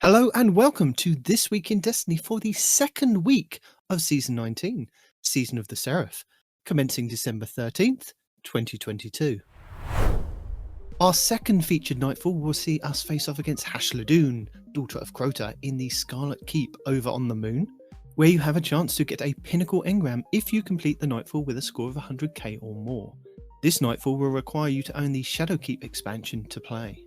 Hello and welcome to This Week in Destiny for the second week of Season 19, Season of the Seraph, commencing December 13th, 2022. Our second featured Nightfall will see us face off against Hashladun, daughter of Crota, in the Scarlet Keep over on the moon, where you have a chance to get a Pinnacle engram if you complete the Nightfall with a score of 100k or more. This Nightfall will require you to own the Shadowkeep expansion to play.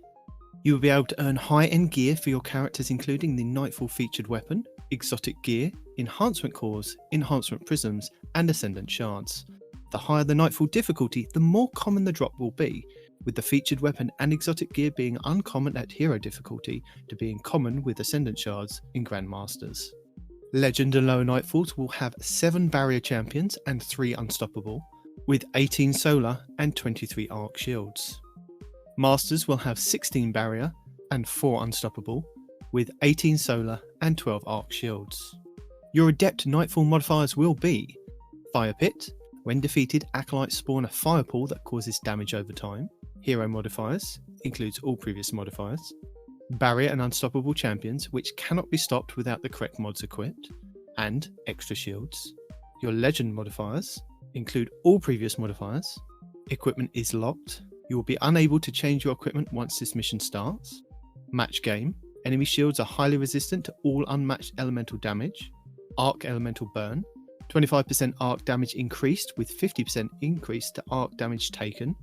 You will be able to earn high-end gear for your characters, including the Nightfall featured weapon, exotic gear, enhancement cores, enhancement prisms, and Ascendant shards. The higher the Nightfall difficulty, the more common the drop will be, with the featured weapon and exotic gear being uncommon at hero difficulty to being common with Ascendant shards in Grandmasters. Legend and lower Nightfalls will have 7 barrier champions and 3 unstoppable, with 18 solar and 23 arc shields. Masters will have 16 barrier and 4 unstoppable, with 18 solar and 12 arc shields. Your adept Nightfall modifiers will be Fire Pit. When defeated, acolytes spawn a fire pool that causes damage over time. Hero modifiers includes all previous modifiers. Barrier and unstoppable champions, which cannot be stopped without the correct mods equipped, and extra shields. Your legend modifiers include all previous modifiers. Equipment is locked. You will be unable to change your equipment once this mission starts. Match game. Enemy shields are highly resistant to all unmatched elemental damage. Arc elemental burn. 25% arc damage increased with 50% increase to arc damage taken.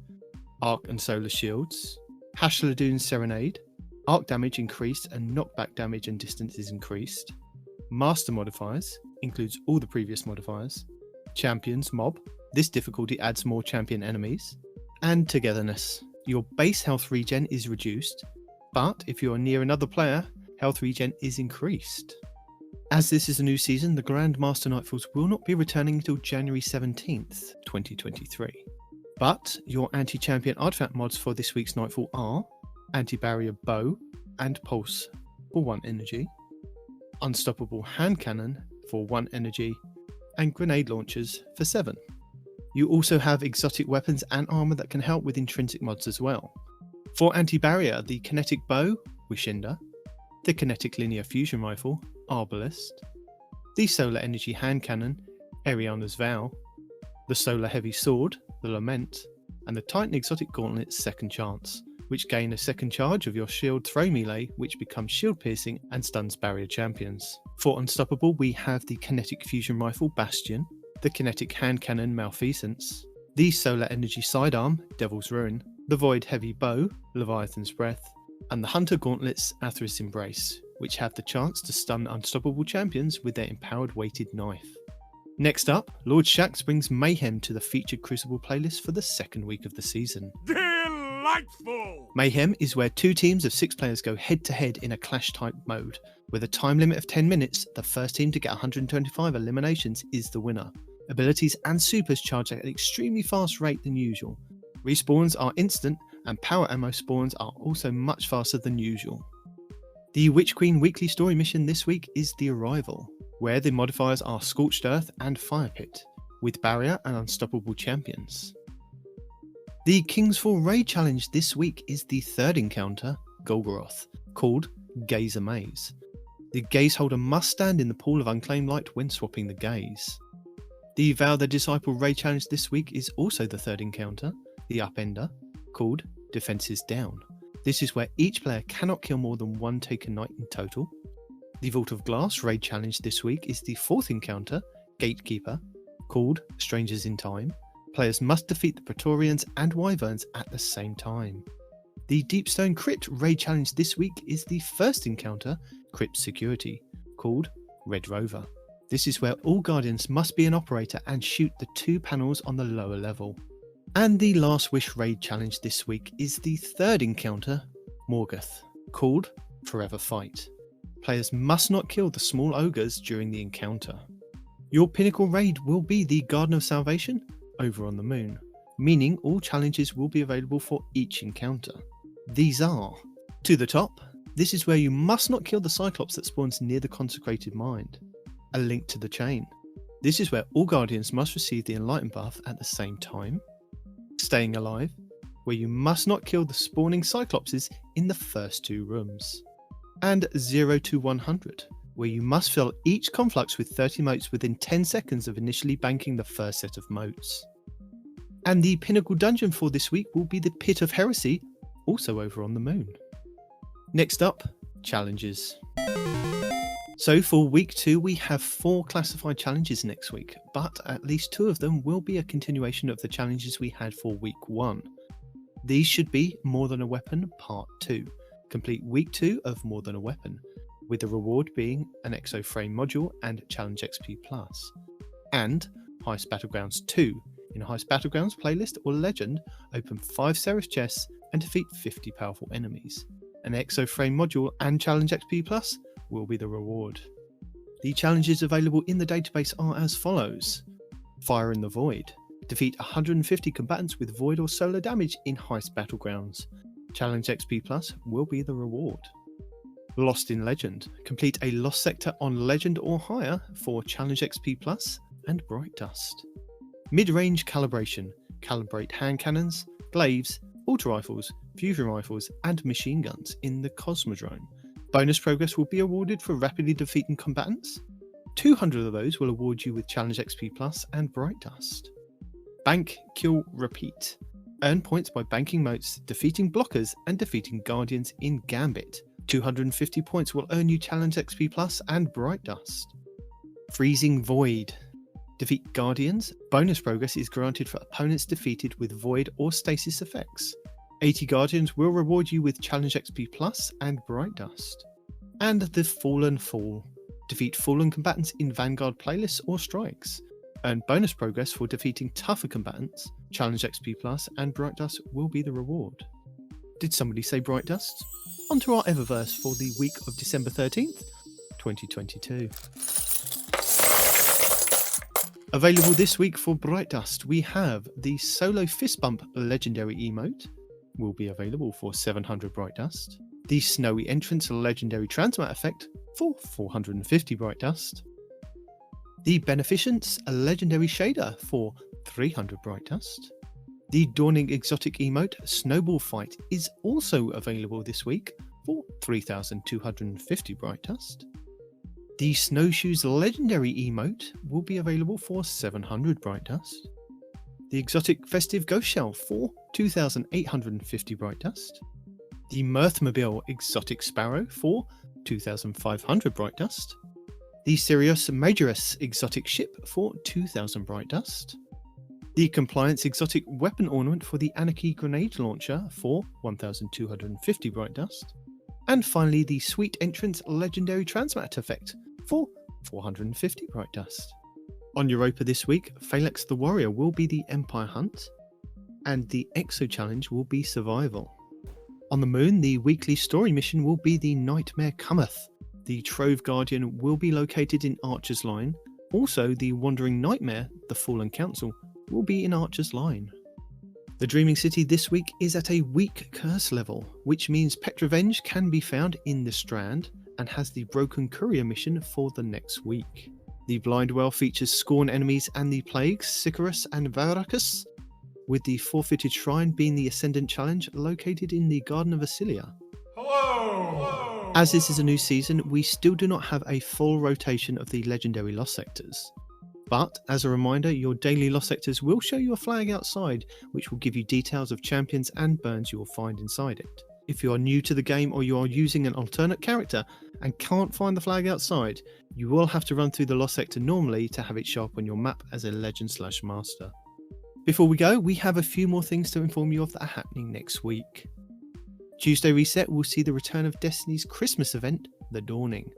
Arc and solar shields. Hashladun Serenade. Arc damage increased and knockback damage and distance is increased. Master modifiers includes all the previous modifiers. Champions mob. This difficulty adds more champion enemies. And togetherness. Your base health regen is reduced, but if you are near another player, health regen is increased. As this is a new season, the Grandmaster Nightfalls will not be returning until January 17th, 2023. But your anti-champion artifact mods for this week's Nightfall are Anti-Barrier Bow and Pulse for 1 energy, Unstoppable Hand Cannon for 1 energy, and Grenade Launchers for 7. You also have exotic weapons and armor that can help with intrinsic mods as well. For anti-barrier, the kinetic bow, Wishinda, the kinetic linear fusion rifle, Arbalest, the solar energy hand cannon, Eriana's Vow, the solar heavy sword, the Lament, and the Titan exotic gauntlet, Second Chance, which gain a second charge of your shield throw melee, which becomes shield piercing and stuns barrier champions. For unstoppable, we have the kinetic fusion rifle, Bastion, the kinetic hand cannon Malfeasance, the solar energy sidearm Devil's Ruin, the void heavy bow Leviathan's Breath, and the hunter gauntlets Atheris Embrace, which have the chance to stun unstoppable champions with their empowered weighted knife. Next up, Lord Shaxx brings Mayhem to the featured Crucible playlist for the second week of the season. Delightful! Mayhem is where 2 teams of 6 players go head to head in a clash type mode. With a time limit of 10 minutes, the first team to get 125 eliminations is the winner. Abilities and supers charge at an extremely fast rate than usual. Respawns are instant, and power ammo spawns are also much faster than usual. The Witch Queen weekly story mission this week is The Arrival, where the modifiers are Scorched Earth and Fire Pit, with barrier and unstoppable champions. The Kingsfall Raid challenge this week is the 3rd encounter, Golgoroth, called Gaze Amaze. The gaze holder must stand in the pool of unclaimed light when swapping the gaze. The Vow the Disciple raid challenge this week is also the 3rd encounter, the Upender, called Defenses Down. This is where each player cannot kill more than 1 taken knight in total. The Vault of Glass raid challenge this week is the 4th encounter, Gatekeeper, called Strangers in Time. Players must defeat the Praetorians and Wyverns at the same time. The Deepstone Crypt raid challenge this week is the 1st encounter, Crypt Security, called Red Rover. This is where all Guardians must be an operator and shoot the 2 panels on the lower level. And the Last Wish raid challenge this week is the 3rd encounter, Morgoth, called Forever Fight. Players must not kill the small ogres during the encounter. Your Pinnacle raid will be the Garden of Salvation, over on the moon, meaning all challenges will be available for each encounter. These are: to the top, this is where you must not kill the Cyclops that spawns near the Consecrated Mind. A Link to the Chain. This is where all Guardians must receive the Enlightened buff at the same time. Staying Alive, where you must not kill the spawning Cyclopses in the first 2 rooms. and 0 to 100, where you must fill each conflux with 30 motes within 10 seconds of initially banking the first set of motes. And the Pinnacle dungeon for this week will be the Pit of Heresy, also over on the moon. Next up, challenges. So for week 2 we have 4 classified challenges next week, but at least 2 of them will be a continuation of the challenges we had for week 1. These should be More Than a Weapon Part 2. Complete week 2 of More Than a Weapon, with the reward being an Exoframe module and Challenge XP+. And Heist Battlegrounds 2. In a Heist Battlegrounds playlist or legend, open 5 Seraph chests and defeat 50 powerful enemies. An Exoframe module and Challenge XP+ will be the reward. The challenges available in the database are as follows. Fire in the Void. Defeat 150 combatants with void or solar damage in Heist Battlegrounds. Challenge XP+ will be the reward. Lost in Legend. Complete a Lost Sector on Legend or higher for Challenge XP+ and Bright Dust. Mid-range Calibration. Calibrate hand cannons, glaives, auto rifles, fusion rifles and machine guns in the Cosmodrome. Bonus progress will be awarded for rapidly defeating combatants. 200 of those will award you with Challenge XP+ and Bright Dust. Bank, Kill, Repeat. Earn points by banking motes, defeating blockers and defeating guardians in Gambit. 250 points will earn you Challenge XP+ and Bright Dust. Freezing Void. Defeat guardians. Bonus progress is granted for opponents defeated with void or stasis effects. 80 guardians will reward you with Challenge XP+ and Bright Dust. And the Fallen Fall. Defeat fallen combatants in Vanguard playlists or strikes. Earn bonus progress for defeating tougher combatants. Challenge XP+ and Bright Dust will be the reward. Did somebody say Bright Dust? Onto our Eververse for the week of December 13th, 2022. Available this week for Bright Dust, we have the Solo Fist Bump Legendary Emote, will be available for 700 Bright Dust. The Snowy Entrance Legendary Transmat Effect for 450 Bright Dust. The Beneficence Legendary Shader for 300 Bright Dust. The Dawning Exotic Emote Snowball Fight is also available this week for 3250 Bright Dust. The Snowshoes Legendary Emote will be available for 700 Bright Dust. The Exotic Festive Ghost Shell for 2850 Bright Dust. The Mirthmobile Exotic Sparrow for 2500 Bright Dust. The Sirius Majorus Exotic Ship for 2000 Bright Dust. The Compliance Exotic Weapon Ornament for the Anarchy Grenade Launcher for 1250 Bright Dust. And finally the Sweet Entrance Legendary Transmat Effect for 450 Bright Dust. On Europa this week, Phalanx the Warrior will be the Empire Hunt, and the Exo Challenge will be Survival. On the Moon, the weekly story mission will be the Nightmare Cometh. The Trove Guardian will be located in Archer's Line. Also, the Wandering Nightmare, the Fallen Council, will be in Archer's Line. The Dreaming City this week is at a weak curse level, which means Pet Revenge can be found in the Strand and has the Broken Courier mission for the next week. The Blind Well features Scorn enemies and the Plagues, Sicarus and Varacus, with the Forfeited Shrine being the Ascendant challenge located in the Garden of Asilia. Hello! As this is a new season, we still do not have a full rotation of the legendary Lost Sectors. But, as a reminder, your daily Lost Sectors will show you a flag outside, which will give you details of champions and burns you will find inside it. If you are new to the game or you are using an alternate character and can't find the flag outside, you will have to run through the Lost Sector normally to have it show up on your map as a Legend/Master. Before we go, we have a few more things to inform you of that are happening next week. Tuesday Reset will see the return of Destiny's Christmas event, The Dawning,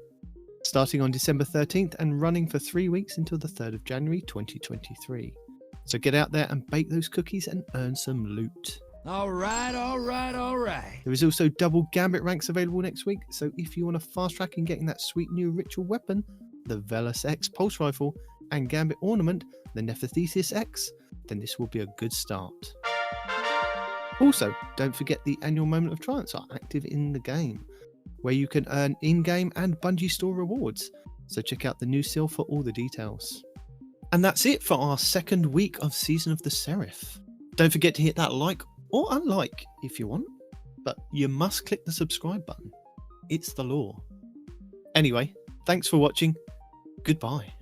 starting on December 13th and running for 3 weeks until the 3rd of January 2023. So get out there and bake those cookies and earn some loot. Alright. There is also double Gambit ranks available next week, so if you want to fast track in getting that sweet new ritual weapon, the Velus X Pulse Rifle, and Gambit ornament, the Nephthesis X, then this will be a good start. Also, don't forget the annual Moment of Triumphs are active in the game, where you can earn in-game and Bungie store rewards, so check out the new seal for all the details. And that's it for our second week of Season of the Seraph. Don't forget to hit that like or unlike if you want, but you must click the subscribe button. It's the law. Anyway, thanks for watching. Goodbye.